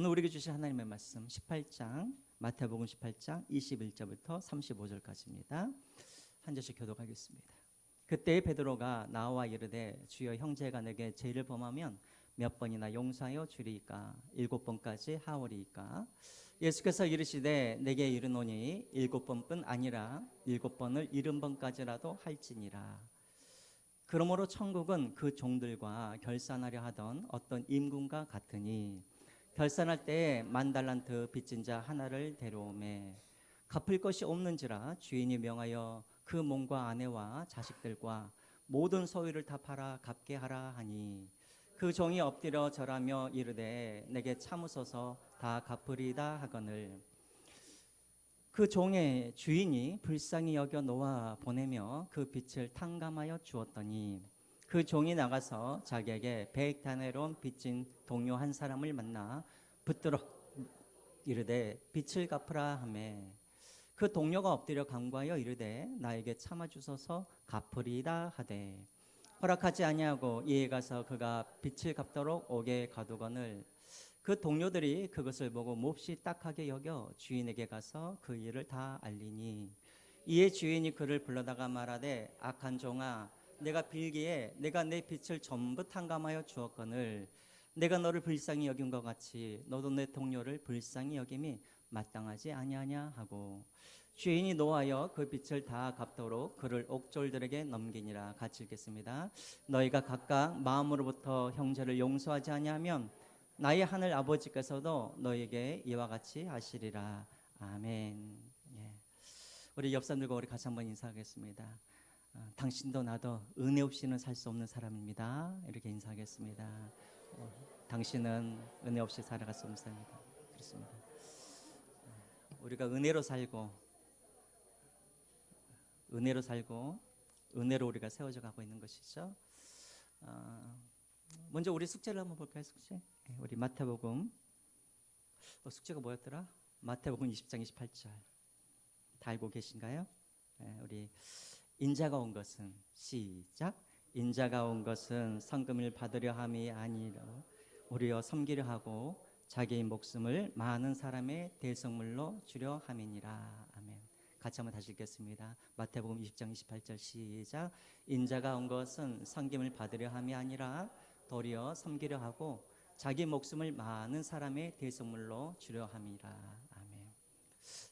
오늘 우리에게 주신 하나님의 말씀 18장 마태복음 18장 21절부터 35절까지입니다. 한 절씩 교독하겠습니다. 그때 베드로가 나와 이르되 주여 형제가 내게 죄를 범하면 몇 번이나 용서하여 주리이까 7번까지 하오리이까. 예수께서 이르시되 내게 이르노니 7번뿐 아니라 7번을 70번까지라도 할지니라. 그러므로 천국은 그 종들과 결산하려 하던 어떤 임금과 같으니 결산할 때에 10,000달란트 빚진 자 하나를 데려오매 갚을 것이 없는지라 주인이 명하여 그 몸과 아내와 자식들과 모든 소유를 다 팔아 갚게 하라 하니 그 종이 엎드려 절하며 이르되 내게 참으소서 다 갚으리다 하거늘 그 종의 주인이 불쌍히 여겨 놓아 보내며 그 빚을 탕감하여 주었더니 그 종이 나가서 자기에게 100다네론 빚진 동료 한 사람을 만나 붙들어 이르되 빚을 갚으라 하매 그 동료가 엎드려 간구하여 이르되 나에게 참아 주소서 갚으리이다 하되 허락하지 아니하고 이에 가서 그가 빚을 갚도록 옥에 가두거늘 그 동료들이 그것을 보고 몹시 딱하게 여겨 주인에게 가서 그 일을 다 알리니 이에 주인이 그를 불러다가 말하되 악한 종아 내가 빌기에 내가 내 빚을 전부 탕감하여 주었거늘 내가 너를 불쌍히 여긴 것 같이 너도 내 동료를 불쌍히 여김이 마땅하지 아니하냐 하고 주인이 노하여 그 빚을 다 갚도록 그를 옥졸들에게 넘기니라. 같이 읽겠습니다. 너희가 각각 마음으로부터 형제를 용서하지 아니하면 나의 하늘 아버지께서도 너희에게 이와 같이 하시리라. 아멘. 예. 우리 옆 사람들과 우리 같이 한번 인사하겠습니다. 당신도 나도 은혜 없이는 살 수 없는 사람입니다. 이렇게 인사하겠습니다. 당신은 은혜 없이 살아갈 수 없는 사람입니다. 그렇습니다. 우리가 은혜로 살고 은혜로 우리가 세워져 가고 있는 것이죠. 먼저 우리 숙제를 한번 볼까요? 숙제. 우리 마태복음 숙제가 뭐였더라? 마태복음 20장 28절 다 알고 계신가요? 우리 인자가 온 것은 시작 인자가 온 것은 상금을 받으려 함이 아니라 우리여 섬기려 하고 자기의 목숨을 많은 사람의 대성물로 주려 함이니라. 아멘. 같이 한번 다시 읽겠습니다. 마태복음 20장 28절 시작 인자가 온 것은 섬김을 받으려 함이 아니라 도리어 섬기려 하고 자기 목숨을 많은 사람의 대성물로 주려 함이라. 아멘.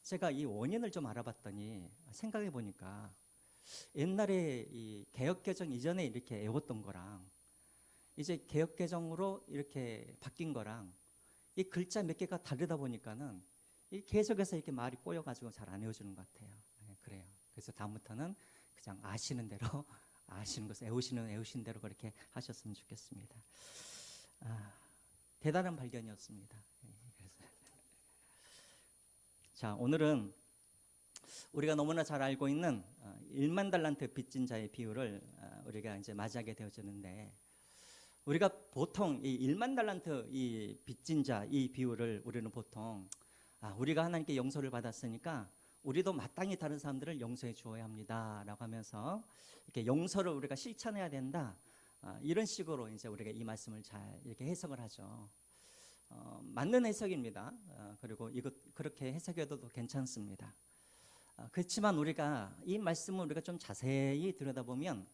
제가 이 원인을 좀 알아봤더니 생각해 보니까 옛날에 이 개혁개정 이전에 이렇게 외웠던 거랑 이제 개혁개정으로 이렇게 바뀐 거랑 이 글자 몇 개가 다르다 보니까는 이 계속해서 이렇게 말이 꼬여가지고 잘 안 외워지는 것 같아요. 그래요. 그래서 다음부터는 그냥 아시는 대로 아시는 것을 외우신 대로 그렇게 하셨으면 좋겠습니다. 대단한 발견이었습니다. 자, 오늘은 우리가 너무나 잘 알고 있는 10,000달란트 빚진 자의 비유를 우리가 이제 맞이하게 되어지는데 우리가 보통 이 10,000달란트 이 빚진 자 이 비유를 우리는 보통 우리가 하나님께 용서를 받았으니까 우리도 마땅히 다른 사람들을 용서해 주어야 합니다라고 하면서 이렇게 용서를 우리가 실천해야 된다. 이런 식으로 이제 우리가 이 말씀을 잘 이렇게 해석을 하죠. 맞는 해석입니다. 그리고 이것 그렇게 해석해도 괜찮습니다. 그렇지만 우리가 이 말씀을 우리가 좀 자세히 들여다보면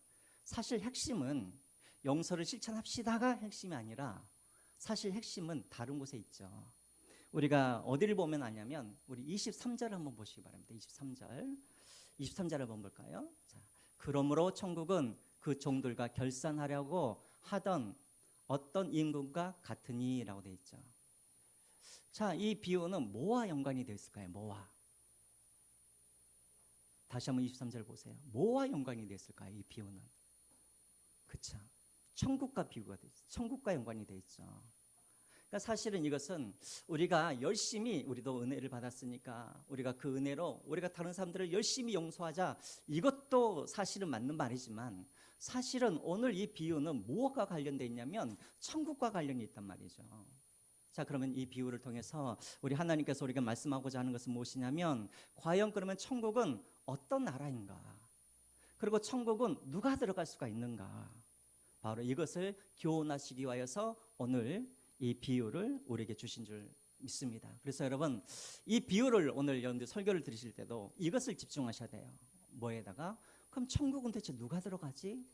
사실 핵심은 용서를 실천합시다가 핵심이 아니라 사실 핵심은 다른 곳에 있죠. 우리가 어디를 보면 아냐면 우리 23절을 한번 보시기 바랍니다. 23절을 한번 볼까요? 자, 그러므로 천국은 그 종들과 결산하려고 하던 어떤 임금과 같으니라고 되어 있죠. 자, 이 비유는 뭐와 연관이 되어 있을까요? 뭐와? 다시 한번 23절 보세요. 뭐와 연관이 되어 있을까요? 이 비유는. 그렇죠. 천국과 비유가 되어 있죠. 천국과 연관이 되어 있죠. 그러니까 사실은 이것은 우리가 열심히 우리도 은혜를 받았으니까 우리가 그 은혜로 우리가 다른 사람들을 열심히 용서하자 이것도 사실은 맞는 말이지만 사실은 오늘 이 비유는 무엇과 관련되어 있냐면 천국과 관련이 있단 말이죠. 자, 그러면 이 비유를 통해서 우리 하나님께서 우리가 말씀하고자 하는 것은 무엇이냐면 과연 그러면 천국은 어떤 나라인가? 그리고 천국은 누가 들어갈 수가 있는가? 바로 이것을 교훈하시기 위하여서 오늘 이 비유를 우리에게 주신 줄 믿습니다. 그래서 여러분 이 비유를 오늘 여러분들 설교를 들으실 때도 이것을 집중하셔야 돼요. 뭐에다가 그럼 천국은 대체 누가 들어가지?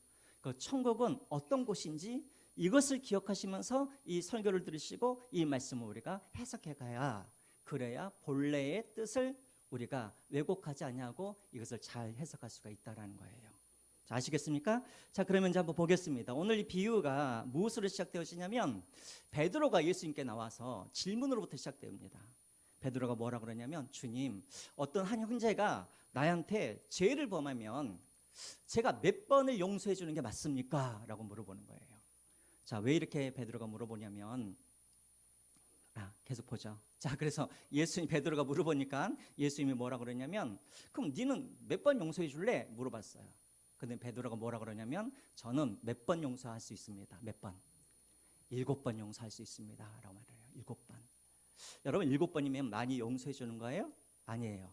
그 천국은 어떤 곳인지 이것을 기억하시면서 이 설교를 들으시고 이 말씀을 우리가 해석해 가야 그래야 본래의 뜻을 우리가 왜곡하지 않냐고 이것을 잘 해석할 수가 있다라는 거예요. 자, 아시겠습니까? 자, 그러면 이제 한번 보겠습니다. 오늘 이 비유가 무엇으로 시작되어지냐면 베드로가 예수님께 나와서 질문으로부터 시작됩니다. 베드로가 뭐라 그러냐면 주님, 어떤 한 형제가 나한테 죄를 범하면 제가 몇 번을 용서해 주는 게 맞습니까? 라고 물어보는 거예요. 자, 왜 이렇게 베드로가 물어보냐면 계속 보죠. 자, 그래서 베드로가 물어보니까 예수님이 뭐라 그러냐면 그럼 니는 몇 번 용서해 줄래? 물어봤어요. 근데 베드로가 뭐라 그러냐면 저는 몇 번 용서할 수 있습니다. 몇 번? 7번 용서할 수 있습니다. 라고 말해요. 7번. 여러분 7번이면 많이 용서해 주는 거예요? 아니에요.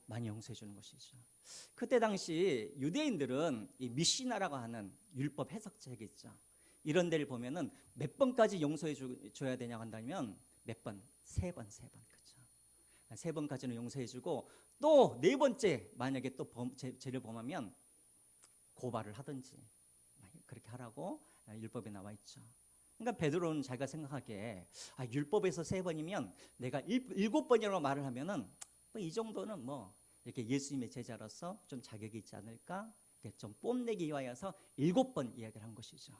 많이 용서해 주는 것이죠. 그때 당시 유대인들은 이 미시나라고 하는 율법 해석책이 있죠. 이런 데를 보면은 몇 번까지 용서해 줘야 되냐고 한다면 몇 번? 3번. 그렇죠. 3번까지는 용서해 주고 또 4번째 만약에 또 죄를 범하면 고발을 하든지 그렇게 하라고 율법에 나와 있죠. 그러니까 베드로는 자기가 생각하기에 율법에서 3번이면 내가 7번이라고 말을 하면은 이 정도는 뭐 이렇게 예수님의 제자로서 좀 자격이 있지 않을까? 이렇게 좀 뽐내기 위하여서 7번 이야기를 한 것이죠.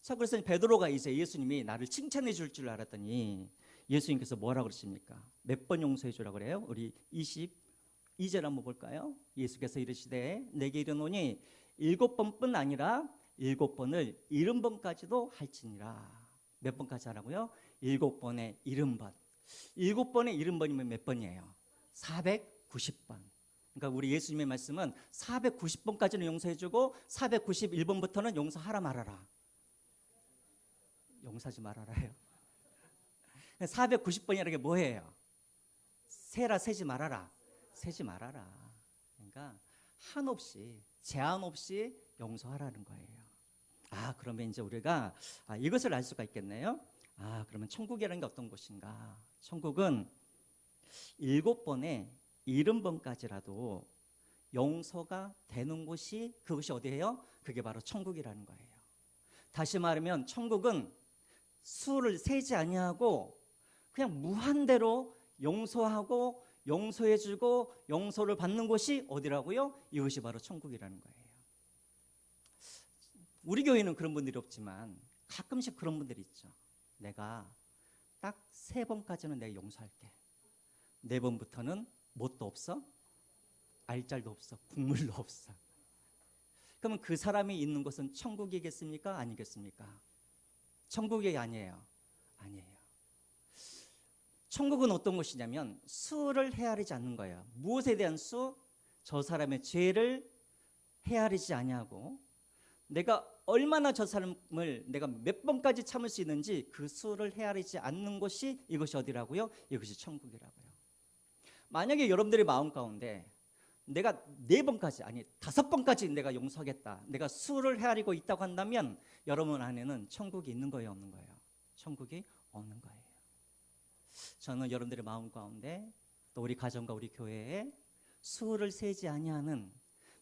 자, 그래서 베드로가 이제 예수님이 나를 칭찬해 줄 줄 알았더니 예수님께서 뭐라고 그러십니까? 몇 번 용서해 주라고 그래요? 우리 22절 한번 볼까요? 예수께서 이르시되 내게 이르노니 7번뿐 아니라 7번을 70번까지도 할지니라. 몇 번까지 하라고요? 7번에 70번. 7번에 70번이면 몇 번이에요? 490번. 그러니까 우리 예수님의 말씀은 490번까지는 용서해주고 491번부터는 용서하라 말아라. 용서하지 말아라요. 490번이라는 게 뭐예요? 세라 세지 말아라. 세지 말아라. 그러니까 한없이 제한 없이 용서하라는 거예요. 그러면 이제 우리가 이것을 알 수가 있겠네요. 그러면 천국이라는 게 어떤 곳인가? 천국은 7번에 70번까지라도 용서가 되는 곳이 그것이 어디예요? 그게 바로 천국이라는 거예요. 다시 말하면 천국은 수를 세지 아니하고 그냥 무한대로 용서하고 용서해주고 용서를 받는 곳이 어디라고요? 이것이 바로 천국이라는 거예요. 우리 교회는 그런 분들이 없지만 가끔씩 그런 분들이 있죠. 내가 딱 3번까지는 내가 용서할게. 4번부터는 뭣도 없어? 알잘도 없어. 국물도 없어. 그러면 그 사람이 있는 곳은 천국이겠습니까? 아니겠습니까? 천국이 아니에요. 아니에요. 천국은 어떤 곳이냐면 수를 헤아리지 않는 거예요. 무엇에 대한 수? 저 사람의 죄를 헤아리지 아니하고 내가 얼마나 저 사람을 내가 몇 번까지 참을 수 있는지 그 수를 헤아리지 않는 곳이 이것이 어디라고요? 이것이 천국이라고요. 만약에 여러분들의 마음 가운데 내가 4번까지 아니 5번까지 내가 용서하겠다. 내가 수를 헤아리고 있다고 한다면 여러분 안에는 천국이 있는 거예요, 없는 거예요? 천국이 없는 거예요. 저는 여러분들의 마음 가운데 또 우리 가정과 우리 교회에 수를 세지 아니하는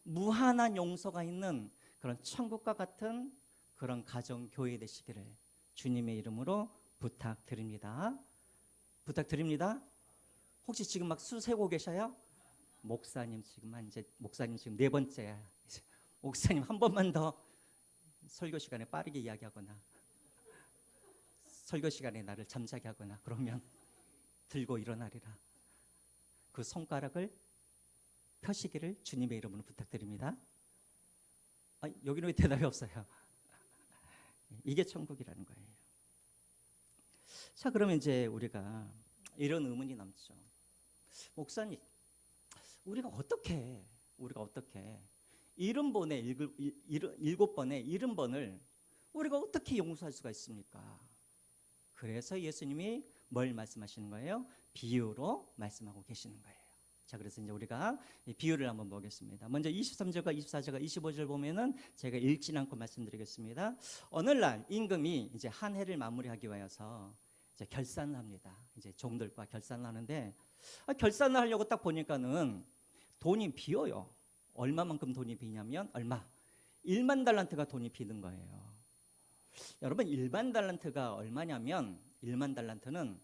무한한 용서가 있는 그런 천국과 같은 그런 가정 교회 되시기를 주님의 이름으로 부탁드립니다. 부탁드립니다. 혹시 지금 막 수 세고 계셔요? 목사님 지금 4번째야. 목사님 한 번만 더 설교 시간에 빠르게 이야기하거나 설교 시간에 나를 잠자게 하거나 그러면 들고 일어나리라. 그 손가락을 펴시기를 주님의 이름으로 부탁드립니다. 여기는 왜 대답이 없어요? 이게 천국이라는 거예요. 자, 그러면 이제 우리가 이런 의문이 남죠. 목사님, 우리가 어떻게 7번에 70번을 우리가 어떻게 용서할 수가 있습니까? 그래서 예수님이 뭘 말씀하시는 거예요? 비유로 말씀하고 계시는 거예요. 자, 그래서 이제 우리가 이 비유를 한번 보겠습니다. 먼저 23절과 24절과 25절 보면은 제가 읽진 않고 말씀드리겠습니다. 어느 날 임금이 이제 한 해를 마무리하기 위해서 이제 결산을 합니다. 이제 종들과 결산을 하는데 결산을 하려고 딱 보니까는 돈이 비어요. 얼마만큼 돈이 비냐면 얼마? 1만 달란트가 돈이 비는 거예요. 여러분 1만 달란트가 얼마냐면 1만 달란트는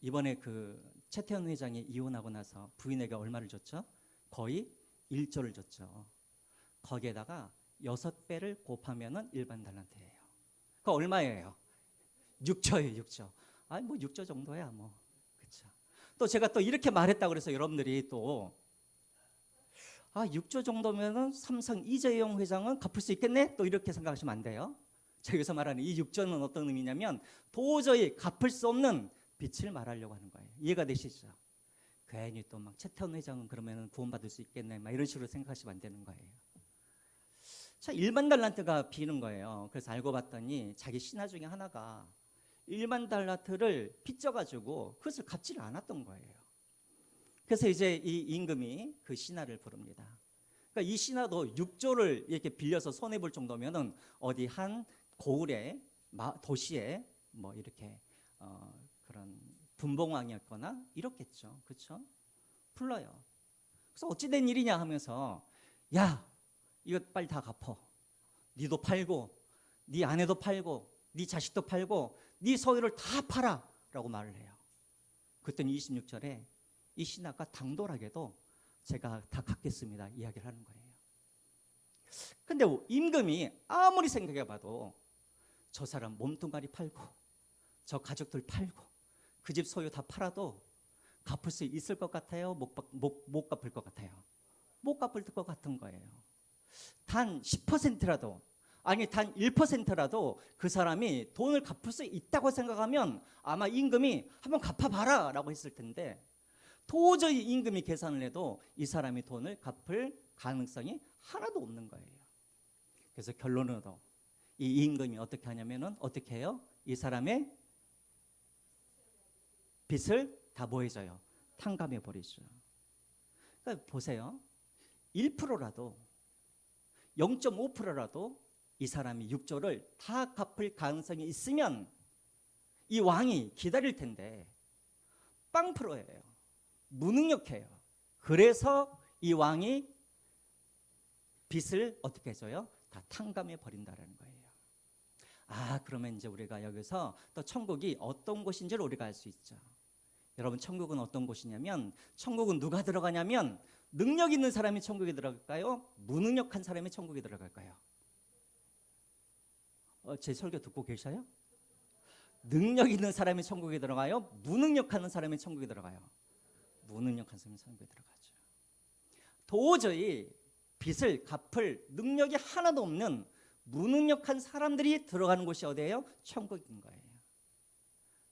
이번에 그 최태원 회장이 이혼하고 나서 부인에게 얼마를 줬죠? 거의 1조를 줬죠. 거기에다가 6배를 곱하면은 1만 달란트예요. 그 얼마예요? 6조예요, 6조. 아니 뭐 6조 정도야 뭐. 그렇죠. 또 제가 또 이렇게 말했다 그래서 여러분들이 또 6조 정도면은 삼성 이재용 회장은 갚을 수 있겠네? 또 이렇게 생각하시면 안 돼요. 제가 여기서 말하는 이 6조는 어떤 의미냐면 도저히 갚을 수 없는 빚을 말하려고 하는 거예요. 이해가 되시죠? 괜히 또 막 최태원 회장은 그러면 구원받을 수 있겠네 막 이런 식으로 생각하시면 안 되는 거예요. 자, 1만 달란트가 비는 거예요. 그래서 알고 봤더니 자기 신하 중에 하나가 1만 달란트를 빚져가지고 그것을 갚지를 않았던 거예요. 그래서 이제 이 임금이 그 신하를 부릅니다. 그러니까 이 신하도 6조를 이렇게 빌려서 손해 볼 정도면은 어디 한 고을에 도시에 뭐 이렇게 그런 분봉왕이었거나 이렇겠죠. 그렇죠? 불러요. 그래서 어찌 된 일이냐 하면서 야, 이거 빨리 다 갚어. 니도 팔고 네 아내도 팔고 네 자식도 팔고 네 소유를 다 팔아라고 말을 해요. 그랬더니 26절에 이 신하가 당돌하게도 제가 다 갚겠습니다 이야기를 하는 거예요. 근데 임금이 아무리 생각해봐도 저 사람 몸뚱아리 팔고 저 가족들 팔고 그 집 소유 다 팔아도 갚을 수 있을 것 같아요? 못 갚을 것 같아요? 못 갚을 것 같은 거예요. 단 10%라도 아니 단 1%라도 그 사람이 돈을 갚을 수 있다고 생각하면 아마 임금이 한번 갚아봐라 라고 했을 텐데 도저히 임금이 계산을 해도 이 사람이 돈을 갚을 가능성이 하나도 없는 거예요. 그래서 결론으로 이 임금이 어떻게 하냐면은 어떻게 해요? 이 사람의 빚을 다 뭐 해줘요? 탕감해 버리죠. 그러니까 보세요. 1%라도 0.5%라도 이 사람이 6조를 다 갚을 가능성이 있으면 이 왕이 기다릴 텐데 0%예요. 무능력해요. 그래서 이 왕이 빚을 어떻게 해줘요? 다 탕감해 버린다라는 거예요. 그러면 이제 우리가 여기서 또 천국이 어떤 곳인지를 우리가 알 수 있죠. 여러분 천국은 어떤 곳이냐면 천국은 누가 들어가냐면 능력 있는 사람이 천국에 들어갈까요? 무능력한 사람이 천국에 들어갈까요? 제 설교 듣고 계셔요? 능력 있는 사람이 천국에 들어가요? 무능력한 사람이 천국에 들어가요? 무능력한 사람이 천국에 들어가죠. 도저히 빚을 갚을 능력이 하나도 없는 무능력한 사람들이 들어가는 곳이 어디예요? 천국인 거예요.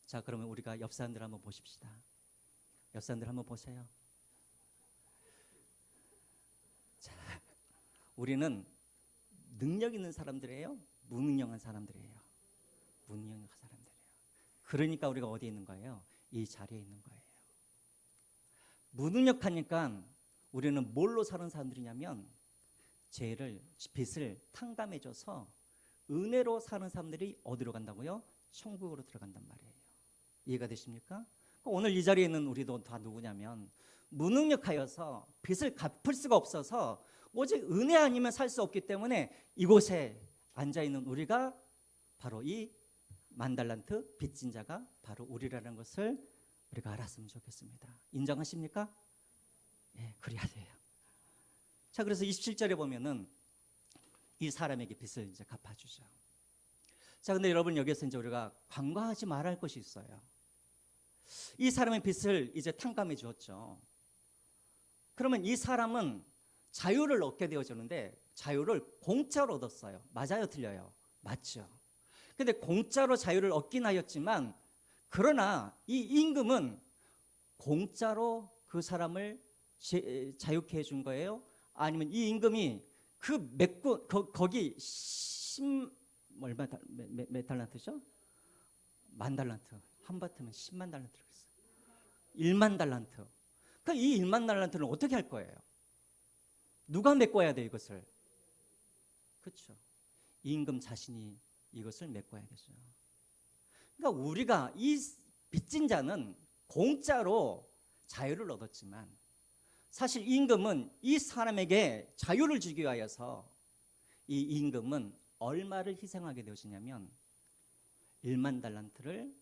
자, 그러면 우리가 옆 사람들 한번 보십시다. 옆 사람들 한번 보세요. 자, 우리는 능력 있는 사람들이에요? 무능력한 사람들이에요? 무능력한 사람들이에요. 그러니까 우리가 어디에 있는 거예요? 이 자리에 있는 거예요. 무능력하니까 우리는 뭘로 사는 사람들이냐면 빚을 탕감해줘서 은혜로 사는 사람들이 어디로 간다고요? 천국으로 들어간단 말이에요. 이해가 되십니까? 오늘 이 자리에 있는 우리도 다 누구냐면 무능력하여서 빚을 갚을 수가 없어서 오직 은혜 아니면 살 수 없기 때문에 이곳에 앉아있는 우리가 바로 이 만달란트 빚진 자가 바로 우리라는 것을 우리가 알았으면 좋겠습니다. 인정하십니까? 예, 그래야 돼요. 자, 그래서 27절에 보면은 이 사람에게 빚을 이제 갚아주죠. 자, 근데 여러분 여기서 이제 우리가 간과하지 말아야 할 것이 있어요. 이 사람의 빚을 이제 탕감해 주었죠. 그러면 이 사람은 자유를 얻게 되어지는데 자유를 공짜로 얻었어요. 맞아요, 틀려요? 맞죠. 근데 공짜로 자유를 얻긴 하였지만 그러나 이 임금은 공짜로 그 사람을 자유케 해준 거예요? 아니면 이 임금이 거기 몇 달란트죠? 만 달란트. 한바트면 10만 달란트라고 했어요. 1만 달란트. 그 이 1만 달란트는 어떻게 할 거예요? 누가 메꿔야 돼 이것을? 그렇죠. 임금 자신이 이것을 메꿔야 되죠. 그러니까 우리가 이 빚진 자는 공짜로 자유를 얻었지만 사실 임금은 이 사람에게 자유를 주기 위하여서 이 임금은 얼마를 희생하게 되었냐면 1만 달란트를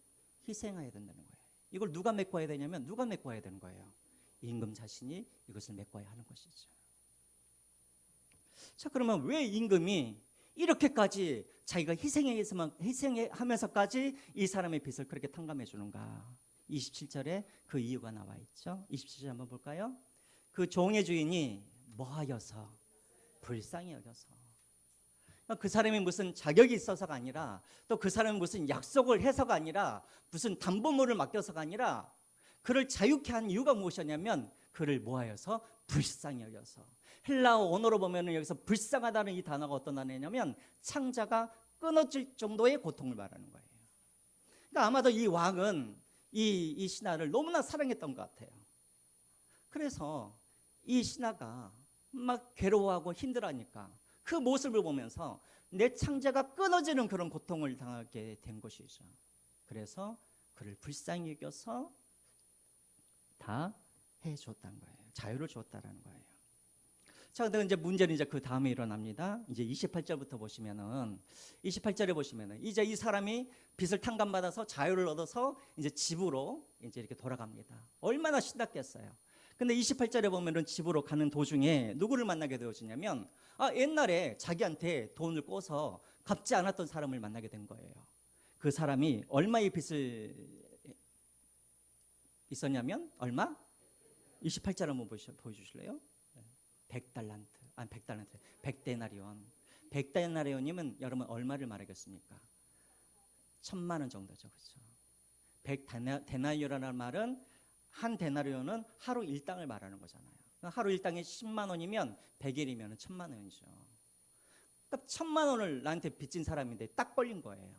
희생해야 된다는 거예요. 이걸 누가 메꿔야 되냐면 누가 메꿔야 되는 거예요. 임금 자신이 이것을 메꿔야 하는 것이죠. 자, 그러면 왜 임금이 이렇게까지 자기가 희생하면서까지 이 사람의 빚을 그렇게 탕감해 주는가? 27절에 그 이유가 나와 있죠. 27절 한번 볼까요? 그 종의 주인이 뭐하여서 불쌍히 여겨서. 그 사람이 무슨 자격이 있어서가 아니라 또 그 사람이 무슨 약속을 해서가 아니라 무슨 담보물을 맡겨서가 아니라 그를 자유케 한 이유가 무엇이냐면 그를 뭐하여서 불쌍히 여겨서. 헬라어 언어로 보면은 여기서 불쌍하다는 이 단어가 어떤 단어냐면 창자가 끊어질 정도의 고통을 말하는 거예요. 그러니까 아마도 이 왕은 이 신하를 너무나 사랑했던 것 같아요. 그래서 이 신하가 막 괴로워하고 힘들어하니까 그 모습을 보면서 내 창자가 끊어지는 그런 고통을 당하게 된 것이죠. 그래서 그를 불쌍히 여겨서 다 해줬다는 거예요. 자유를 줬다라는 거예요. 자, 근데 이제 문제는 이제 그 다음에 일어납니다. 이제 28절부터 보시면은 28절에 보시면은 이제 이 사람이 빚을 탕감받아서 자유를 얻어서 이제 집으로 이제 이렇게 돌아갑니다. 얼마나 신났겠어요. 근데 28절에 보면은 집으로 가는 도중에 누구를 만나게 되어지냐면 옛날에 자기한테 돈을 꿔서 갚지 않았던 사람을 만나게 된 거예요. 그 사람이 얼마의 빚을 있었냐면 얼마? 28절 한번 보여주실래요? 100달란트, 아니 100달란트, 100데나리온. 100데나리온이면 여러분 얼마를 말하겠습니까? 1000만 원 정도죠, 그렇죠? 100데나리온이라는 말은 한 데나리온은 하루 일당을 말하는 거잖아요. 하루 일당이 10만 원이면 100일이면 1000만 원이죠. 그러니까 1000만 원을 나한테 빚진 사람인데 딱 걸린 거예요.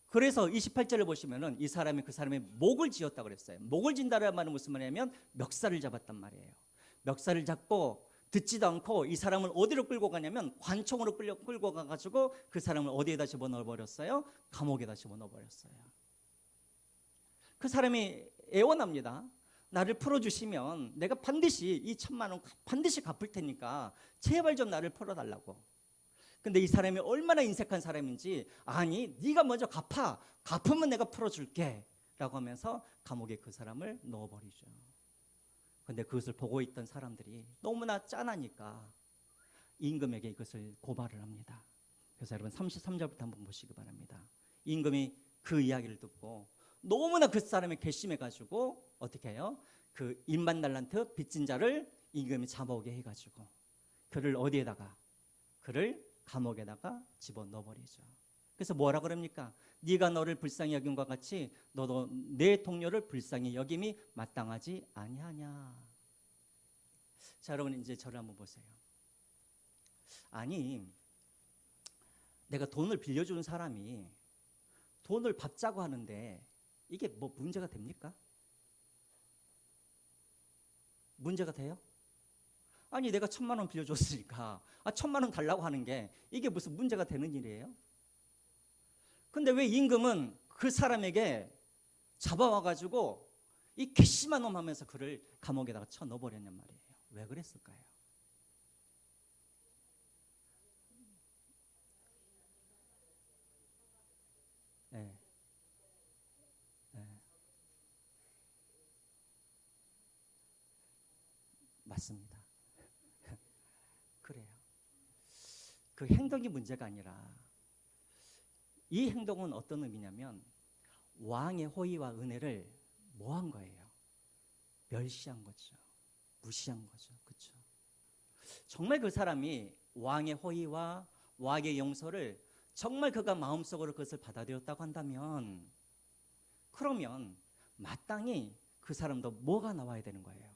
그래서 28절을 보시면은 이 사람이 그 사람의 목을 지었다고 그랬어요. 목을 진다라는 말은 무슨 말이냐면 멱살을 잡았단 말이에요. 멱살을 잡고 듣지도 않고 이 사람을 어디로 끌고 가냐면 관청으로 끌고 가가지고 그 사람을 어디에다 집어넣어 버렸어요? 감옥에다 집어넣어 버렸어요. 그 사람이 애원합니다. 나를 풀어주시면 내가 반드시 이 1000만 원 반드시 갚을 테니까 제발 좀 나를 풀어달라고. 근데 이 사람이 얼마나 인색한 사람인지 아니 네가 먼저 갚으면 내가 풀어줄게 라고 하면서 감옥에 그 사람을 넣어버리죠. 근데 그것을 보고 있던 사람들이 너무나 짠하니까 임금에게 이것을 고발을 합니다. 그래서 여러분 33절부터 한번 보시기 바랍니다. 임금이 그 이야기를 듣고 너무나 그 사람이 괘씸해가지고 어떻게 해요? 그 1만 달란트 빚진 자를 임금이 잡아오게 해가지고 그를 어디에다가? 그를 감옥에다가 집어넣어버리죠. 그래서 뭐라 그럽니까? 네가 너를 불쌍히 여김과 같이 너도 내 동료를 불쌍히 여김이 마땅하지 아니하냐. 자, 여러분 이제 저를 한번 보세요. 아니 내가 돈을 빌려주는 사람이 돈을 받자고 하는데 이게 뭐 문제가 됩니까? 문제가 돼요? 아니 내가 1000만 원 빌려줬으니까 1000만 원 달라고 하는 게 이게 무슨 문제가 되는 일이에요? 근데 왜 임금은 그 사람에게 잡아와가지고 이 괘씸한 놈 하면서 그를 감옥에다가 쳐 넣어버렸냔 말이에요. 왜 그랬을까요? 네. 네. 맞습니다. 그래요. 그 행동이 문제가 아니라 이 행동은 어떤 의미냐면 왕의 호의와 은혜를 뭐 한 거예요? 멸시한 거죠. 무시한 거죠. 그렇죠? 정말 그 사람이 왕의 호의와 왕의 용서를 정말 그가 마음속으로 그것을 받아들였다고 한다면 그러면 마땅히 그 사람도 뭐가 나와야 되는 거예요?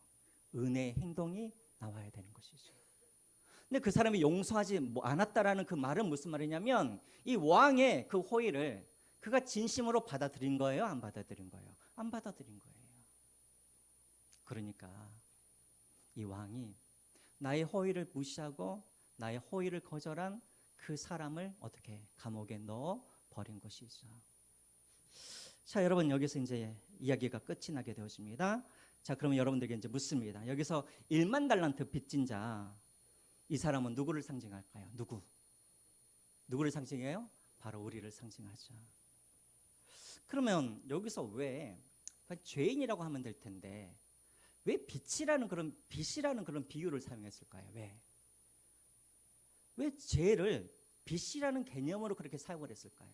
은혜의 행동이 나와야 되는 것이죠. 근데 그 사람이 용서하지 않았다라는 그 말은 무슨 말이냐면 이 왕의 그 호의를 그가 진심으로 받아들인 거예요? 안 받아들인 거예요? 안 받아들인 거예요. 그러니까 이 왕이 나의 호의를 무시하고 나의 호의를 거절한 그 사람을 어떻게 감옥에 넣어 버린 것이죠. 자, 여러분 여기서 이제 이야기가 끝이 나게 되어집니다. 자, 그러면 여러분들에게 이제 묻습니다. 여기서 1만 달란트 빚진 자, 이 사람은 누구를 상징할까요? 누구를 상징해요? 바로 우리를 상징하죠. 그러면 여기서 왜 죄인이라고 하면 될 텐데 왜 빚이라는 그런 비유를 사용했을까요? 왜 죄를 빚이라는 개념으로 그렇게 사용을 했을까요?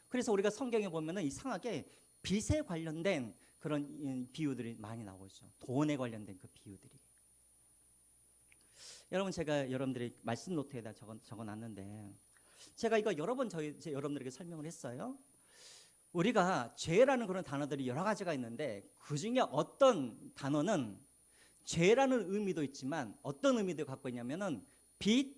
그래서 우리가 성경에 보면은 이상하게 빚에 관련된 그런 비유들이 많이 나오죠. 돈에 관련된 그 비유들이. 여러분 제가 여러분들이 말씀 노트에다 적어놨는데 제가 이거 여러 번 여러분들에게 설명을 했어요. 우리가 죄라는 그런 단어들이 여러 가지가 있는데 그 중에 어떤 단어는 죄라는 의미도 있지만 어떤 의미도 갖고 있냐면은 빚,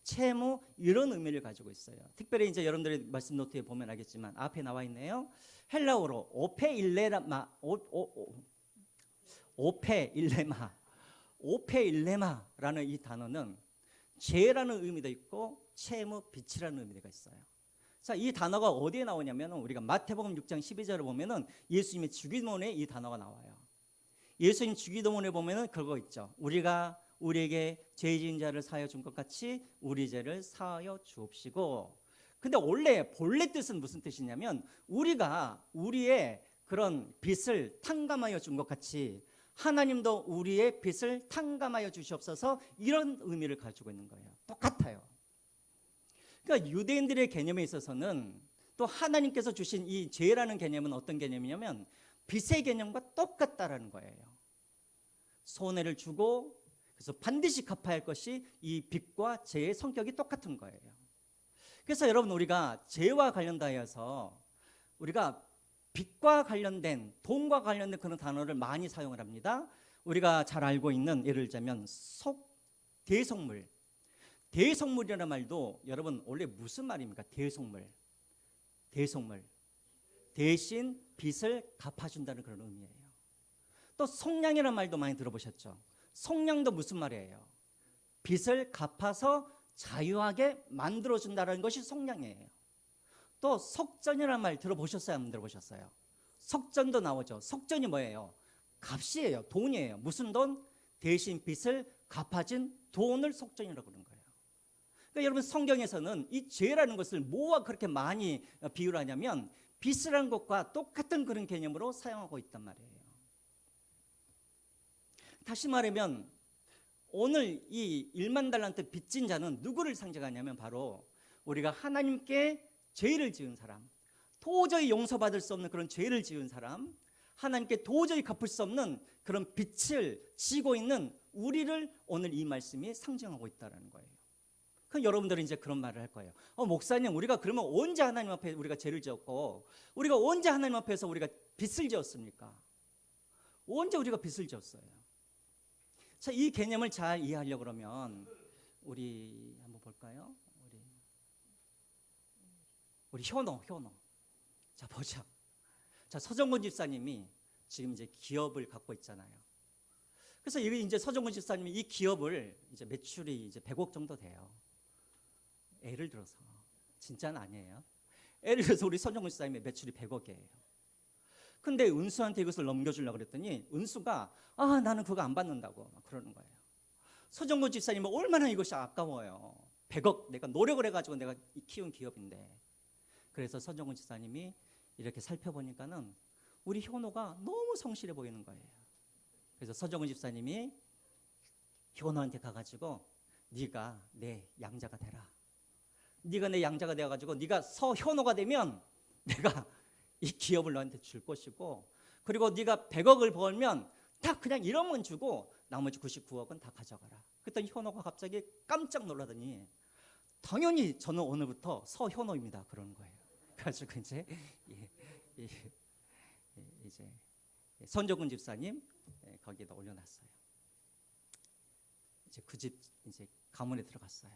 채무 이런 의미를 가지고 있어요. 특별히 이제 여러분들이 말씀 노트에 보면 알겠지만 앞에 나와 있네요. 헬라어로 오페일레마라는 이 단어는 죄라는 의미도 있고 채무, 빚이라는 의미가 있어요. 자, 이 단어가 어디에 나오냐면 우리가 마태복음 6장 12절을 보면은 예수님의 주기도문에 이 단어가 나와요. 예수님 주기도문에 보면은 그거 있죠. 우리가 우리에게 죄 지은 자를 사하여 준 것 같이 우리 죄를 사하여 주옵시고. 근데 원래 본래 뜻은 무슨 뜻이냐면 우리가 우리의 그런 빚을 탕감하여 준 것 같이 하나님도 우리의 빚을 탕감하여 주시옵소서, 이런 의미를 가지고 있는 거예요. 똑같아요. 그러니까 유대인들의 개념에 있어서는 또 하나님께서 주신 이 죄라는 개념은 어떤 개념이냐면 빚의 개념과 똑같다라는 거예요. 손해를 주고 그래서 반드시 갚아야 할 것이 이 빚과 죄의 성격이 똑같은 거예요. 그래서 여러분 우리가 죄와 관련하여서 우리가 빚과 관련된 돈과 관련된 그런 단어를 많이 사용을 합니다. 우리가 잘 알고 있는 예를 들자면 대속물이라는 말도 여러분 원래 무슨 말입니까? 대속물 대신 빚을 갚아준다는 그런 의미예요. 또 속량이라는 말도 많이 들어보셨죠? 속량도 무슨 말이에요? 빚을 갚아서 자유하게 만들어준다는 것이 속량이에요. 또 속전이라는 말 들어보셨어요? 안 들어보셨어요? 속전도 나오죠. 속전이 뭐예요? 값이에요. 돈이에요. 무슨 돈? 대신 빚을 갚아진 돈을 속전이라고 그러는 거예요. 그러니까 여러분 성경에서는 이 죄라는 것을 뭐와 그렇게 많이 비유를 하냐면 빚이라는 것과 똑같은 그런 개념으로 사용하고 있단 말이에요. 다시 말하면 오늘 이 1만 달란트 빚진 자는 누구를 상징하냐면 바로 우리가 하나님께 죄를 지은 사람, 도저히 용서받을 수 없는 그런 죄를 지은 사람, 하나님께 도저히 갚을 수 없는 그런 빚을 지고 있는 우리를 오늘 이 말씀이 상징하고 있다는 거예요. 그럼 여러분들은 이제 그런 말을 할 거예요. 목사님, 우리가 그러면 언제 하나님 앞에 우리가 죄를 지었고 우리가 언제 하나님 앞에서 우리가 빚을 지었습니까? 언제 우리가 빚을 지었어요? 자, 이 개념을 잘 이해하려고 그러면 우리 한번 볼까요? 우리 효노. 자, 보자. 자, 서정근 집사님이 지금 이제 기업을 갖고 있잖아요. 그래서 이제 서정근 집사님이 이 기업을 이제 매출이 이제 100억 정도 돼요. 예를 들어서 진짜는 아니에요. 예를 들어서 우리 서정근 집사님의 매출이 100억이에요. 근데 은수한테 이것을 넘겨주려고 그랬더니 은수가 나는 그거 안 받는다고 막 그러는 거예요. 서정근 집사님은 얼마나 이것이 아까워요. 100억 내가 노력을 해가지고 내가 키운 기업인데. 그래서 서정근 집사님이 이렇게 살펴보니까는 우리 효노가 너무 성실해 보이는 거예요. 그래서 서정근 집사님이 효노한테 가가지고 네가 내 양자가 되라. 네가 내 양자가 되어가지고 네가 서효노가 되면 내가 이 기업을 너한테 줄 것이고, 그리고 네가 100억을 벌면 딱 그냥 1억만 주고 나머지 99억은 다 가져가라. 그랬더니 효노가 갑자기 깜짝 놀라더니 당연히 저는 오늘부터 서효노입니다 그러는 거예요. 그래가지고 이제 선조군 집사님 거기에다 올려놨어요. 이제 그 집 이제 가문에 들어갔어요.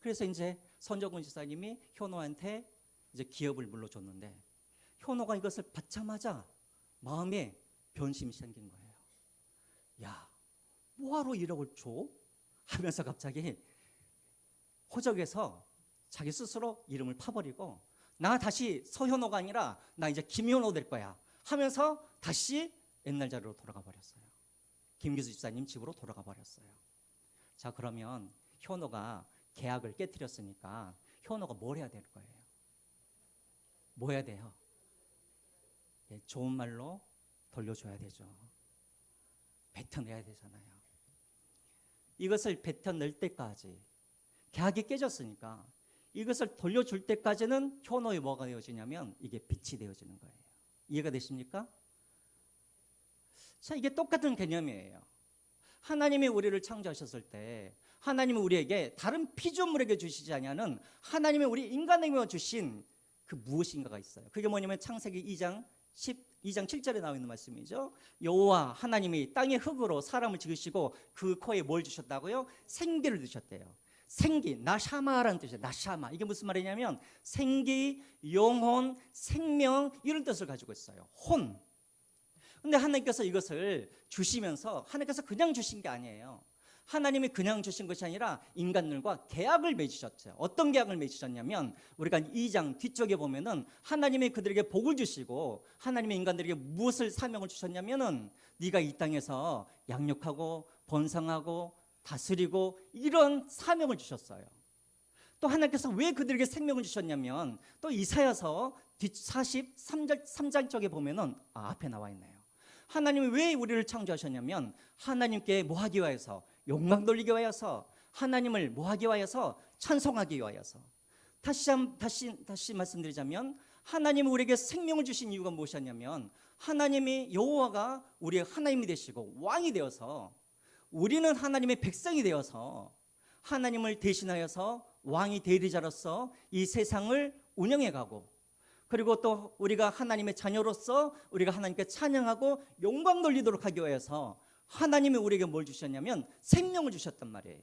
그래서 이제 선조군 집사님이 효노한테 이제 기업을 물려줬는데 효노가 이것을 받자마자 마음에 변심이 생긴 거예요. 야, 뭐하러 1억을 줘? 하면서 갑자기 호적에서 자기 스스로 이름을 파버리고 나 다시 서현호가 아니라 나 이제 김현호 될 거야 하면서 다시 옛날 자리로 돌아가 버렸어요. 김기수 집사님 집으로 돌아가 버렸어요. 자, 그러면 현호가 계약을 깨뜨렸으니까 현호가 뭘 해야 될 거예요? 뭐 해야 돼요? 예, 좋은 말로 돌려줘야 되죠. 뱉어내야 되잖아요. 이것을 뱉어낼 때까지 계약이 깨졌으니까 이것을 돌려줄 때까지는 현호에 뭐가 되어지냐면 이게 빛이 되어지는 거예요. 이해가 되십니까? 자, 이게 똑같은 개념이에요. 하나님이 우리를 창조하셨을 때 하나님이 우리에게 다른 피조물에게 주시지 않냐는 하나님이 우리 인간에게 주신 그 무엇인가가 있어요. 그게 뭐냐면 창세기 2장 7절에 나와 있는 말씀이죠. 여호와 하나님이 땅의 흙으로 사람을 지으시고 그 코에 뭘 주셨다고요? 생기를 주셨대요. 생기, 나샤마라는 뜻이에요. 나샤마. 이게 무슨 말이냐면 생기, 영혼, 생명 이런 뜻을 가지고 있어요. 혼. 근데 하나님께서 이것을 주시면서 하나님께서 그냥 주신 게 아니에요. 하나님이 그냥 주신 것이 아니라 인간들과 계약을 맺으셨죠. 어떤 계약을 맺으셨냐면 우리가 2장 뒤쪽에 보면은 하나님이 그들에게 복을 주시고 하나님이 인간들에게 무엇을 사명을 주셨냐면은 네가 이 땅에서 양육하고 번성하고 다스리고 이런 사명을 주셨어요. 또 하나님께서 왜 그들에게 생명을 주셨냐면 또 이사야서 43장 쪽에 보면은 앞에 나와 있네요. 하나님이 왜 우리를 창조하셨냐면 하나님께 뭐하기 위하여서 영광 돌리기 위하여서 하나님을 뭐하기 위하여서 찬송하기 위하여서 다시 말씀드리자면 하나님이 우리에게 생명을 주신 이유가 무엇이었냐면 하나님이 여호와가 우리의 하나님이 되시고 왕이 되어서 우리는 하나님의 백성이 되어서 하나님을 대신하여서 왕이 대리자로서 이 세상을 운영해가고 그리고 또 우리가 하나님의 자녀로서 우리가 하나님께 찬양하고 영광 돌리도록 하기 위해서 하나님이 우리에게 뭘 주셨냐면 생명을 주셨단 말이에요.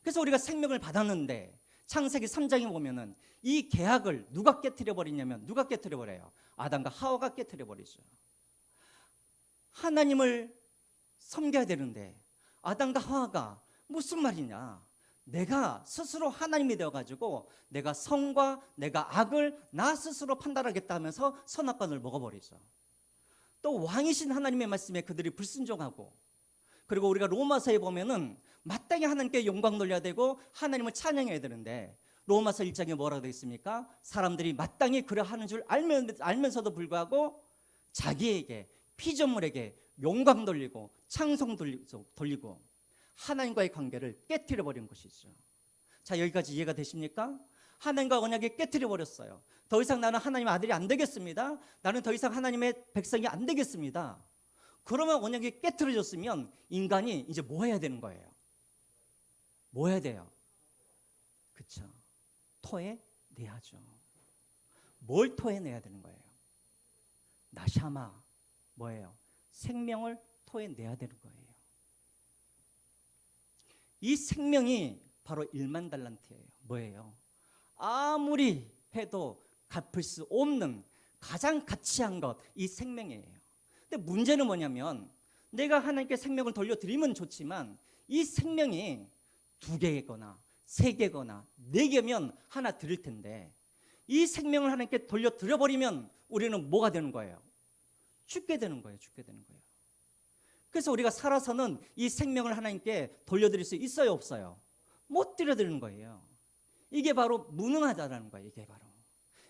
그래서 우리가 생명을 받았는데 창세기 3장에 보면은 이 계약을 누가 깨트려 버리냐면 누가 깨트려 버려요? 아담과 하와가 깨트려 버리죠. 하나님을 섬겨야 되는데 아담과 하와가 무슨 말이냐? 내가 스스로 하나님이 되어가지고 내가 선과 내가 악을 나 스스로 판단하겠다 하면서 선악과를 먹어버리죠. 또 왕이신 하나님의 말씀에 그들이 불순종하고 그리고 우리가 로마서에 보면은 마땅히 하나님께 영광 돌려야 되고 하나님을 찬양해야 되는데 로마서 1장에 뭐라고 되어 있습니까? 사람들이 마땅히 그래 하는 줄 알면서도 불구하고 자기에게 피조물에게 영광 돌리고 찬송 돌리고 하나님과의 관계를 깨트려 버린 것이죠. 자, 여기까지 이해가 되십니까? 하나님과 언약이 깨트려 버렸어요. 더 이상 나는 하나님의 아들이 안 되겠습니다. 나는 더 이상 하나님의 백성이 안 되겠습니다. 그러면 언약이 깨트려졌으면 인간이 이제 뭐 해야 되는 거예요? 뭐 해야 돼요? 그렇죠. 토해내야죠. 뭘 토해내야 되는 거예요? 나샤마 뭐예요? 생명을 토해내야 되는 거예요. 이 생명이 바로 1만 달란트예요. 뭐예요? 아무리 해도 갚을 수 없는 가장 가치한 것, 이 생명이에요. 근데 문제는 뭐냐면 내가 하나님께 생명을 돌려드리면 좋지만 이 생명이 2개거나 3개거나 4개면 하나 드릴 텐데 이 생명을 하나님께 돌려드려버리면 우리는 뭐가 되는 거예요? 죽게 되는 거예요. 죽게 되는 거예요. 그래서 우리가 살아서는 이 생명을 하나님께 돌려드릴 수 있어요, 없어요? 못 드려드리는 거예요. 이게 바로 무능하다라는 거예요.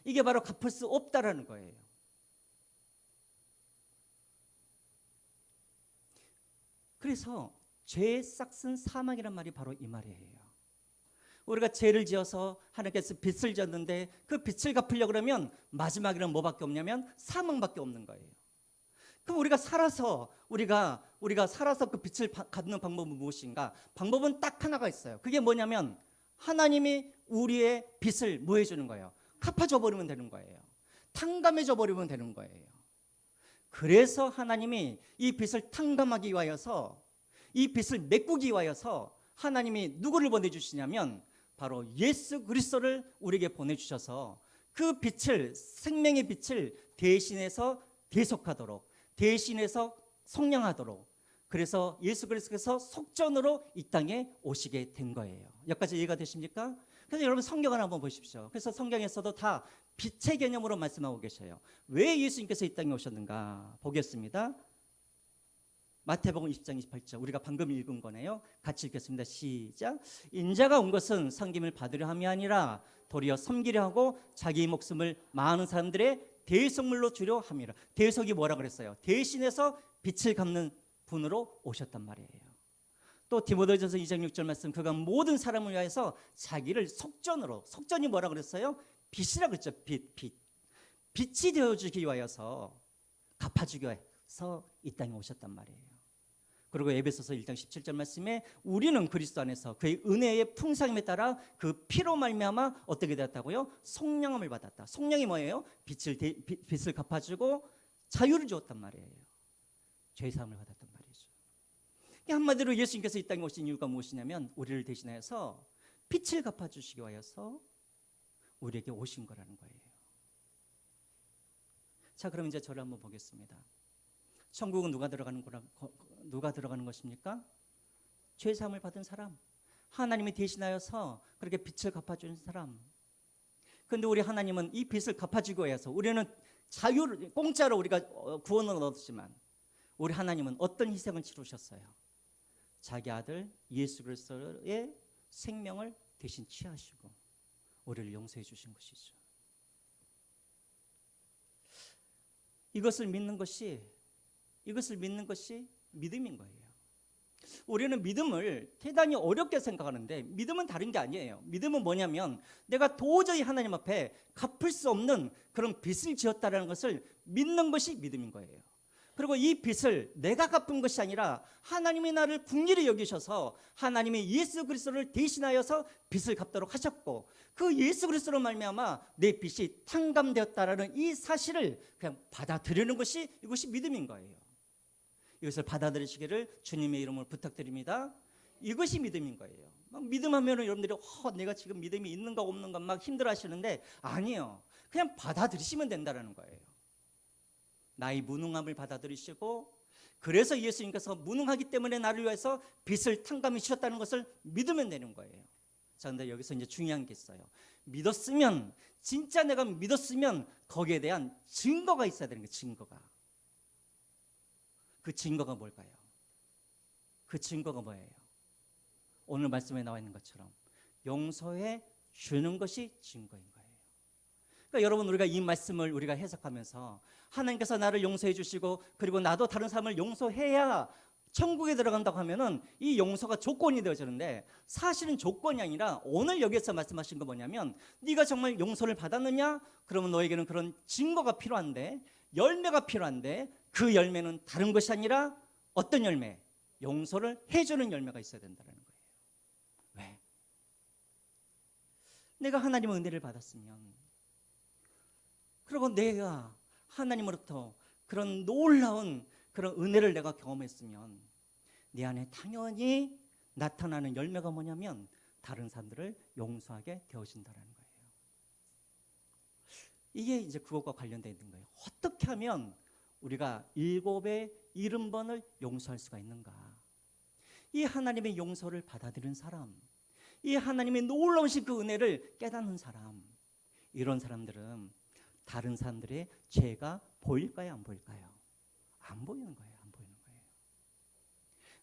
이게 바로 갚을 수 없다라는 거예요. 그래서 죄의 싹슨 사망이란 말이 바로 이 말이에요. 우리가 죄를 지어서 하나님께서 빚을 졌는데 그 빚을 갚으려고 그러면 마지막에는 뭐밖에 없냐면 사망밖에 없는 거예요. 그럼 우리가 살아서 그 빚을 갚는 방법은 무엇인가? 방법은 딱 하나가 있어요. 그게 뭐냐면 하나님이 우리의 빚을 뭐 해주는 거예요? 갚아줘 버리면 되는 거예요. 탕감해줘 버리면 되는 거예요. 그래서 하나님이 이 빚을 탕감하기 위하여서 이 빚을 메꾸기 위하여서 하나님이 누구를 보내주시냐면 바로 예수 그리스도를 우리에게 보내주셔서 그 빛을 생명의 빛을 대신해서 계속하도록 대신해서 성령하도록 그래서 예수 그리스도께서 속전으로 이 땅에 오시게 된 거예요. 여기까지 이해가 되십니까? 그래서 여러분 성경을 한번 보십시오. 그래서 성경에서도 다 빛의 개념으로 말씀하고 계셔요. 왜 예수님께서 이 땅에 오셨는가 보겠습니다. 마태복음 20장 28절 우리가 방금 읽은 거네요. 같이 읽겠습니다. 시작. 인자가 온 것은 섬김을 받으려 함이 아니라 도리어 섬기려 하고 자기 목숨을 많은 사람들의 대속물로 주려 함이라. 대속이 뭐라 그랬어요? 대신해서 빛을 갚는 분으로 오셨단 말이에요. 또 디모데전서 2장 6절 말씀 그가 모든 사람을 위하여서 자기를 속전으로, 속전이 뭐라 그랬어요? 빛이라 그랬죠. 빛이 되어주기 위하여서, 갚아주기 위해서 이 땅에 오셨단 말이에요. 그리고 에베소서 1장 17절 말씀에 우리는 그리스도 안에서 그의 은혜의 풍성함에 따라 그 피로 말미암아 어떻게 되었다고요? 속량함을 받았다. 속량이 뭐예요? 빛을 갚아주고 자유를 주었단 말이에요. 죄사함을 받았단 말이죠. 한마디로 예수님께서 이 땅에 오신 이유가 무엇이냐면 우리를 대신해서 빛을 갚아주시기 위해서 우리에게 오신 거라는 거예요. 자, 그럼 이제 저를 한번 보겠습니다. 천국은 누가 들어가는 것입니까? 죄사함을 받은 사람, 하나님이 대신하여서 그렇게 빛을 갚아주는 사람. 그런데 우리 하나님은 이 빛을 갚아주기 위해서 우리는 자유를 공짜로 우리가 구원을 얻었지만 우리 하나님은 어떤 희생을 치르셨어요? 자기 아들 예수 그리스도의 생명을 대신 취하시고 우리를 용서해 주신 것이죠. 이것을 믿는 것이 믿음인 거예요. 우리는 믿음을 대단히 어렵게 생각하는데 믿음은 다른 게 아니에요. 믿음은 뭐냐면 내가 도저히 하나님 앞에 갚을 수 없는 그런 빚을 지었다는 것을 믿는 것이 믿음인 거예요. 그리고 이 빚을 내가 갚은 것이 아니라 하나님이 나를 긍휼히 여기셔서 하나님이 예수 그리스도를 대신하여서 빚을 갚도록 하셨고 그 예수 그리스도로 말미암아 내 빚이 탕감되었다라는 이 사실을 그냥 받아들이는 것이 이것이 믿음인 거예요. 이것을 받아들이시기를 주님의 이름으로 부탁드립니다. 이것이 믿음인 거예요. 막 믿음하면 여러분들이 내가 지금 믿음이 있는가 없는가 막 힘들어하시는데 아니에요. 그냥 받아들이시면 된다는 거예요. 나의 무능함을 받아들이시고 그래서 예수님께서 무능하기 때문에 나를 위해서 빚을 탕감해 주셨다는 것을 믿으면 되는 거예요. 자, 근데 여기서 이제 중요한 게 있어요. 믿었으면 진짜 내가 믿었으면 거기에 대한 증거가 있어야 되는 거예요. 증거가. 그 증거가 뭘까요? 그 증거가 뭐예요? 오늘 말씀에 나와 있는 것처럼 용서해 주는 것이 증거인 거예요. 그러니까 여러분 우리가 이 말씀을 우리가 해석하면서 하나님께서 나를 용서해 주시고 그리고 나도 다른 사람을 용서해야 천국에 들어간다고 하면은 이 용서가 조건이 되어지는데 사실은 조건이 아니라 오늘 여기서 말씀하신 거 뭐냐면 네가 정말 용서를 받았느냐? 그러면 너에게는 그런 증거가 필요한데 열매가 필요한데 그 열매는 다른 것이 아니라 어떤 열매? 용서를 해주는 열매가 있어야 된다는 거예요. 왜? 내가 하나님의 은혜를 받았으면 그리고 내가 하나님으로부터 그런 놀라운 그런 은혜를 내가 경험했으면 내 안에 당연히 나타나는 열매가 뭐냐면 다른 사람들을 용서하게 되어진다는 거예요. 이게 이제 그것과 관련되어 있는 거예요. 어떻게 하면 우리가 7의 70번을 용서할 수가 있는가? 이 하나님의 용서를 받아들이는 사람, 이 하나님의 놀라우신 그 은혜를 깨닫는 사람, 이런 사람들은 다른 사람들의 죄가 보일까요? 안 보일까요? 안 보이는 거예요. 안 보이는 거예요.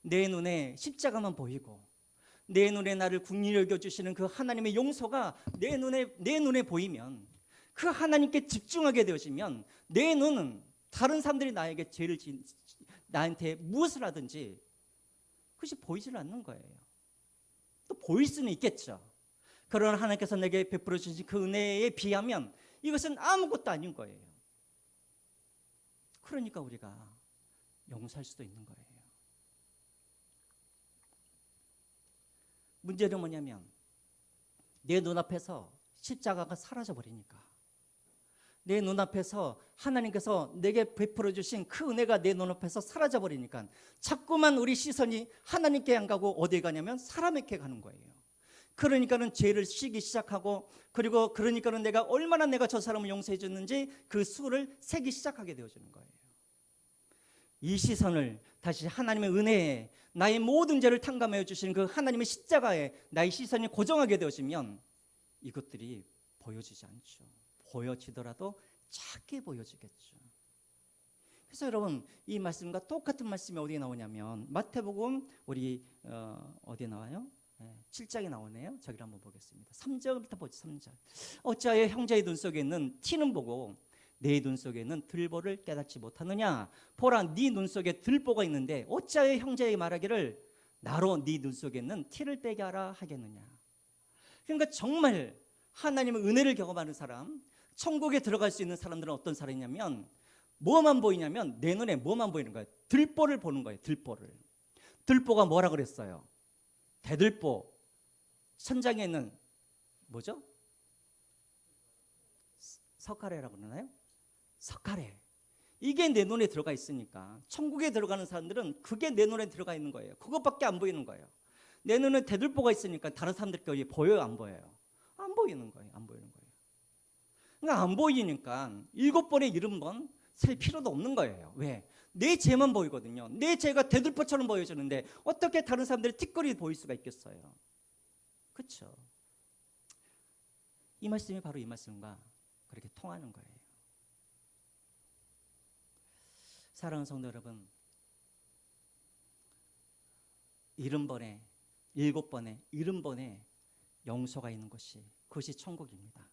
내 눈에 십자가만 보이고 내 눈에 나를 긍휼히 여겨주시는 그 하나님의 용서가 내 눈에 보이면 그 하나님께 집중하게 되어지면 내 눈은 다른 사람들이 나에게 나한테 무엇을 하든지 그것이 보이질 않는 거예요. 또 보일 수는 있겠죠. 그러나 하나님께서 내게 베풀어 주신 그 은혜에 비하면 이것은 아무것도 아닌 거예요. 그러니까 우리가 용서할 수도 있는 거예요. 문제는 뭐냐면 내 눈앞에서 십자가가 사라져 버리니까 내 눈앞에서 하나님께서 내게 베풀어 주신 그 은혜가 내 눈앞에서 사라져 버리니까 자꾸만 우리 시선이 하나님께 안 가고 어디에 가냐면 사람에게 가는 거예요. 그러니까는 죄를 쉬기 시작하고 그러니까는 내가 얼마나 저 사람을 용서해 줬는지 그 수를 세기 시작하게 되어지는 거예요. 이 시선을 다시 하나님의 은혜에 나의 모든 죄를 탕감하여 주시는 그 하나님의 십자가에 나의 시선이 고정하게 되어지면 이것들이 보여지지 않죠. 보여지더라도 작게 보여지겠죠. 그래서 여러분, 이 말씀과 똑같은 말씀이 어디에 나오냐면 마태복음 우리 어디에 나와요? 7장에 나오네요. 저기를 한번 보겠습니다. 3절부터 보죠. 3절. 어찌하여 형제의 눈 속에 있는 티는 보고 내 눈 속에 있는 들보를 깨닫지 못하느냐? 보라, 네 눈 속에 들보가 있는데 어찌하여 형제의 말하기를 나로 네 눈 속에 있는 티를 빼게 하라 하겠느냐? 그러니까 정말 하나님의 은혜를 경험하는 사람, 천국에 들어갈 수 있는 사람들은 어떤 사람이냐면 뭐만 보이냐면 내 눈에 뭐만 보이는 거예요? 들보를 보는 거예요. 들보를. 들보가 뭐라 그랬어요? 대들보. 천장에 있는 뭐죠? 석가래라고 그러나요? 석가래. 이게 내 눈에 들어가 있으니까 천국에 들어가는 사람들은 그게 내 눈에 들어가 있는 거예요. 그것밖에 안 보이는 거예요. 내 눈에 대들보가 있으니까 다른 사람들께 보여요, 안 보여요? 안 보이는 거예요. 안 보이는 거예요. 그러니까 안 보이니까 7번에 70번 셀 필요도 없는 거예요. 왜? 내 죄만 보이거든요. 내 죄가 대들보처럼 보여지는데 어떻게 다른 사람들의 티끌이 보일 수가 있겠어요? 그렇죠? 이 말씀이 바로 이 말씀과 그렇게 통하는 거예요. 사랑하는 성도 여러분, 70번에 7번에 70번에 용서가 있는 것이 그것이 천국입니다.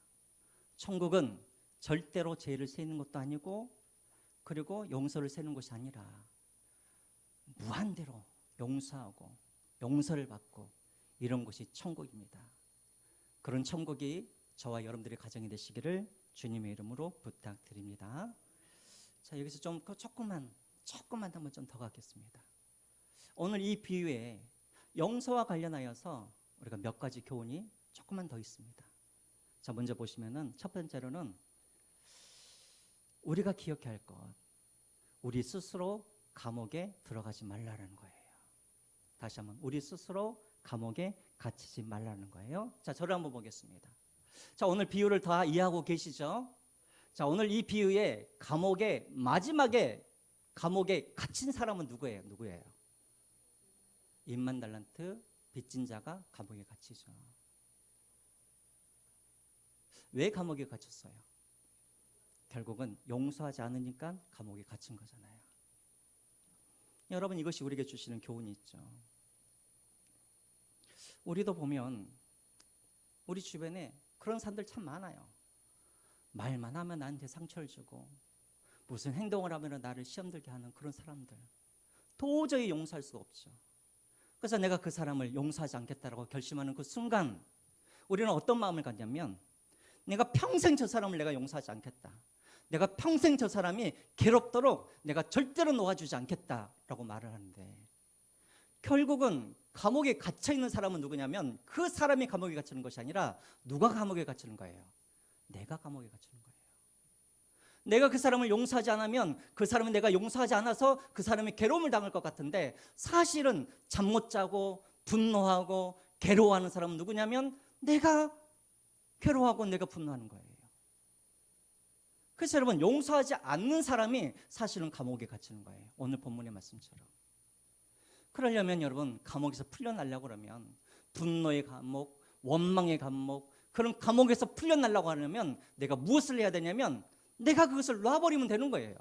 천국은 절대로 죄를 세는 것도 아니고 그리고 용서를 세는 것이 아니라 무한대로 용서하고 용서를 받고 이런 것이 천국입니다. 그런 천국이 저와 여러분들의 가정이 되시기를 주님의 이름으로 부탁드립니다. 자, 여기서 조금만 한번 좀 더 가겠습니다. 오늘 이 비유에 용서와 관련하여서 우리가 몇 가지 교훈이 조금만 더 있습니다. 자, 먼저 보시면은 첫 번째로는 우리가 기억해야 할 것, 우리 스스로 감옥에 들어가지 말라는 거예요. 다시 한번, 우리 스스로 감옥에 갇히지 말라는 거예요. 자, 저를 한번 보겠습니다. 자, 오늘 비유를 다 이해하고 계시죠? 자, 오늘 이 비유에 감옥에 마지막에 감옥에 갇힌 사람은 누구예요? 누구예요? 20,000달란트 빚진 자가 감옥에 갇히죠. 왜 감옥에 갇혔어요? 결국은 용서하지 않으니까 감옥에 갇힌 거잖아요. 여러분, 이것이 우리에게 주시는 교훈이 있죠. 우리도 보면 우리 주변에 그런 사람들 참 많아요. 말만 하면 나한테 상처를 주고 무슨 행동을 하면 나를 시험 들게 하는 그런 사람들, 도저히 용서할 수가 없죠. 그래서 내가 그 사람을 용서하지 않겠다라고 결심하는 그 순간 우리는 어떤 마음을 갖냐면 내가 평생 저 사람을 내가 용서하지 않겠다, 내가 평생 저 사람이 괴롭도록 내가 절대로 놓아주지 않겠다라고 말을 하는데, 결국은 감옥에 갇혀있는 사람은 누구냐면 그 사람이 감옥에 갇히는 것이 아니라 누가 감옥에 갇히는 거예요? 내가 감옥에 갇히는 거예요. 내가 그 사람을 용서하지 않으면 그 사람은 내가 용서하지 않아서 그 사람이 괴로움을 당할 것 같은데, 사실은 잠 못 자고 분노하고 괴로워하는 사람은 누구냐면 내가 괴로워하고 내가 분노하는 거예요. 그래서 여러분, 용서하지 않는 사람이 사실은 감옥에 갇히는 거예요. 오늘 본문의 말씀처럼. 그러려면 여러분, 감옥에서 풀려나려고 그러면, 분노의 감옥, 원망의 감옥, 그런 감옥에서 풀려나려고 하려면 내가 무엇을 해야 되냐면 내가 그것을 놔버리면 되는 거예요.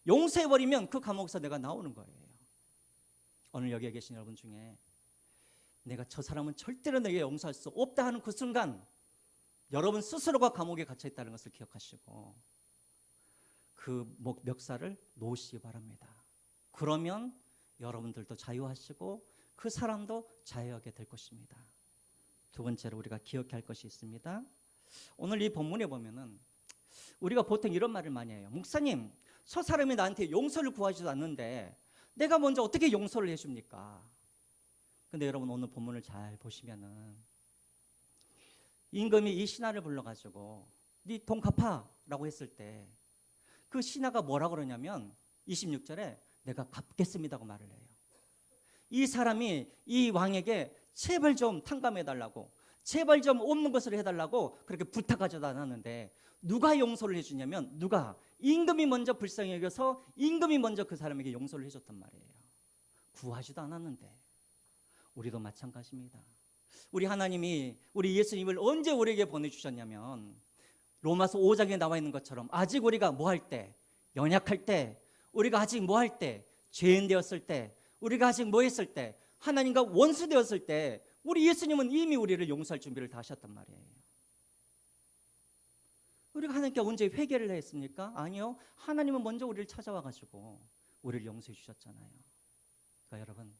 용서해버리면 그 감옥에서 내가 나오는 거예요. 오늘 여기에 계신 여러분 중에 내가 저 사람은 절대로 내게 용서할 수 없다 하는 그 순간 여러분 스스로가 감옥에 갇혀있다는 것을 기억하시고 그 멱살을 놓으시기 바랍니다. 그러면 여러분들도 자유하시고 그 사람도 자유하게 될 것입니다. 두 번째로 우리가 기억해야 할 것이 있습니다. 오늘 이 본문에 보면은 우리가 보통 이런 말을 많이 해요. 목사님, 저 사람이 나한테 용서를 구하지도 않는데 내가 먼저 어떻게 용서를 해줍니까? 근데 여러분, 오늘 본문을 잘 보시면은 임금이 이 신하를 불러가지고 네 돈 갚아라고 했을 때 그 신하가 뭐라고 그러냐면 26절에 내가 갚겠습니다고 말을 해요. 이 사람이 이 왕에게 제발 좀 탕감해달라고, 제발 좀 없는 것으로 해달라고 그렇게 부탁하지도 않았는데 누가 용서를 해주냐면 누가? 임금이 먼저 불쌍히 여겨서 임금이 먼저 그 사람에게 용서를 해줬단 말이에요. 구하지도 않았는데. 우리도 마찬가지입니다. 우리 하나님이 우리 예수님을 언제 우리에게 보내주셨냐면 로마서 5장에 나와 있는 것처럼 아직 우리가 뭐 할 때? 연약할 때, 우리가 아직 뭐 할 때? 죄인 되었을 때, 우리가 아직 뭐 했을 때? 하나님과 원수 되었을 때 우리 예수님은 이미 우리를 용서할 준비를 다 하셨단 말이에요. 우리가 하나님께 언제 회개를 했습니까? 아니요. 하나님은 먼저 우리를 찾아와가지고 우리를 용서해 주셨잖아요. 그러니까 여러분,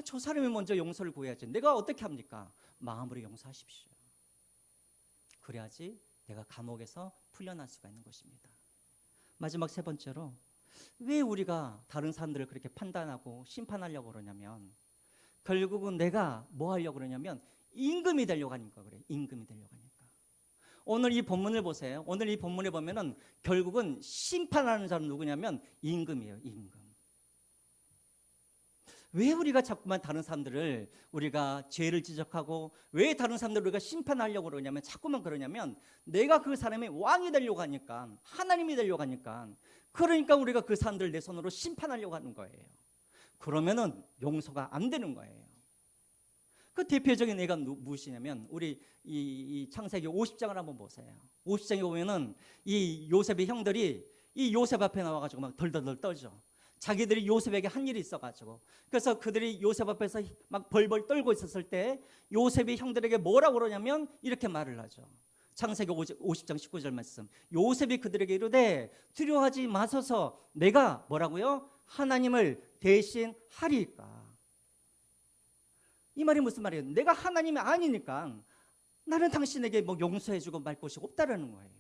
저 사람이 먼저 용서를 구해야지. 내가 어떻게 합니까? 마음으로 용서하십시오. 그래야지 내가 감옥에서 풀려날 수가 있는 것입니다. 마지막 세 번째로, 왜 우리가 다른 사람들을 그렇게 판단하고 심판하려고 그러냐면 결국은 내가 뭐 하려고 그러냐면 임금이 되려고 하니까 그래요. 임금이 되려고 하니까. 오늘 이 본문을 보세요. 오늘 이 본문에 보면은 결국은 심판하는 사람은 누구냐면 임금이에요. 임금. 왜 우리가 자꾸만 다른 사람들을 우리가 죄를 지적하고 왜 다른 사람들을 우리가 심판하려고 그러냐면 자꾸만 그러냐면 내가 그 사람의 왕이 되려고 하니까, 하나님이 되려고 하니까, 그러니까 우리가 그 사람들을 내 손으로 심판하려고 하는 거예요. 그러면은 용서가 안 되는 거예요. 그 대표적인 예가 무엇이냐면 우리 이 창세기 50장을 한번 보세요. 50장에 보면은 이 요셉의 형들이 이 요셉 앞에 나와가지고 막 덜덜덜 떨죠. 자기들이 요셉에게 한 일이 있어가지고, 그래서 그들이 요셉 앞에서 막 벌벌 떨고 있었을 때 요셉이 형들에게 뭐라고 그러냐면 이렇게 말을 하죠. 창세기 50장 19절 말씀. 요셉이 그들에게 이르되 두려워하지 마소서, 내가 뭐라고요? 하나님을 대신하리까. 이 말이 무슨 말이에요? 내가 하나님이 아니니까 나는 당신에게 뭐 용서해주고 말 것이 없다라는 거예요.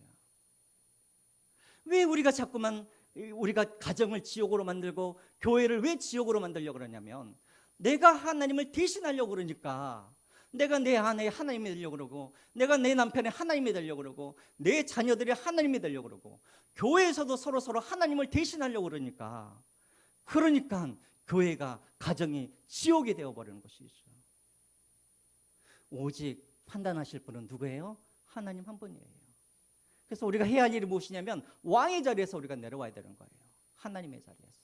왜 우리가 자꾸만 우리가 가정을 지옥으로 만들고 교회를 왜 지옥으로 만들려고 그러냐면 내가 하나님을 대신하려고 그러니까. 내가 내 아내의 하나님이 되려고 그러고, 내가 내 남편의 하나님이 되려고 그러고, 내 자녀들의 하나님이 되려고 그러고, 교회에서도 서로 하나님을 대신하려고 그러니까 교회가, 가정이 지옥이 되어버리는 것이죠. 오직 판단하실 분은 누구예요? 하나님 한 분이에요. 그래서 우리가 해야 할 일이 무엇이냐면 왕의 자리에서 우리가 내려와야 되는 거예요. 하나님의 자리에서.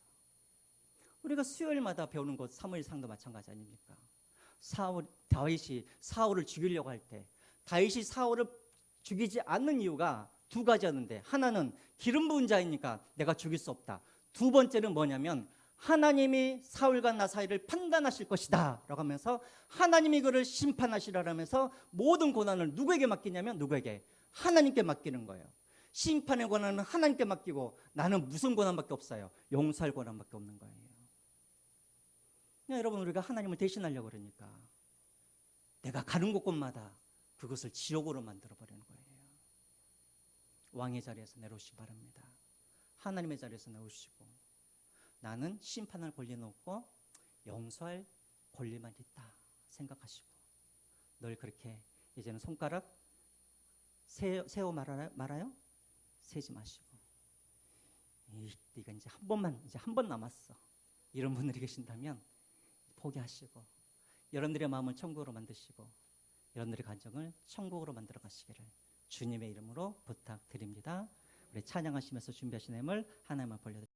우리가 수요일마다 배우는 것 사무엘상도 마찬가지 아닙니까? 다윗이 사울을 죽이려고 할 때 다윗이 사울을 죽이지 않는 이유가 두 가지였는데, 하나는 기름 부은 자이니까 내가 죽일 수 없다. 두 번째는 뭐냐면 하나님이 사울과 나 사이를 판단하실 것이다 라고 하면서 하나님이 그를 심판하시라면서 모든 고난을 누구에게 맡기냐면 누구에게? 하나님께 맡기는 거예요. 심판의 권한은 하나님께 맡기고 나는 무슨 권한밖에 없어요? 용서할 권한밖에 없는 거예요. 여러분, 우리가 하나님을 대신하려고 그러니까 내가 가는 곳곳마다 그것을 지옥으로 만들어버리는 거예요. 왕의 자리에서 내려오시기 바랍니다. 하나님의 자리에서 내려오시고 나는 심판할 권리는 없고 용서할 권리만 있다 생각하시고 늘 그렇게 이제는 손가락 세워 말아요? 세지 마시고 네가 이제 한 번 남았어. 이런 분들이 계신다면 포기하시고 여러분들의 마음을 천국으로 만드시고 여러분들의 가정을 천국으로 만들어 가시기를 주님의 이름으로 부탁드립니다. 우리 찬양하시면서 준비하신 힘을 하나님만 벌려드립니다.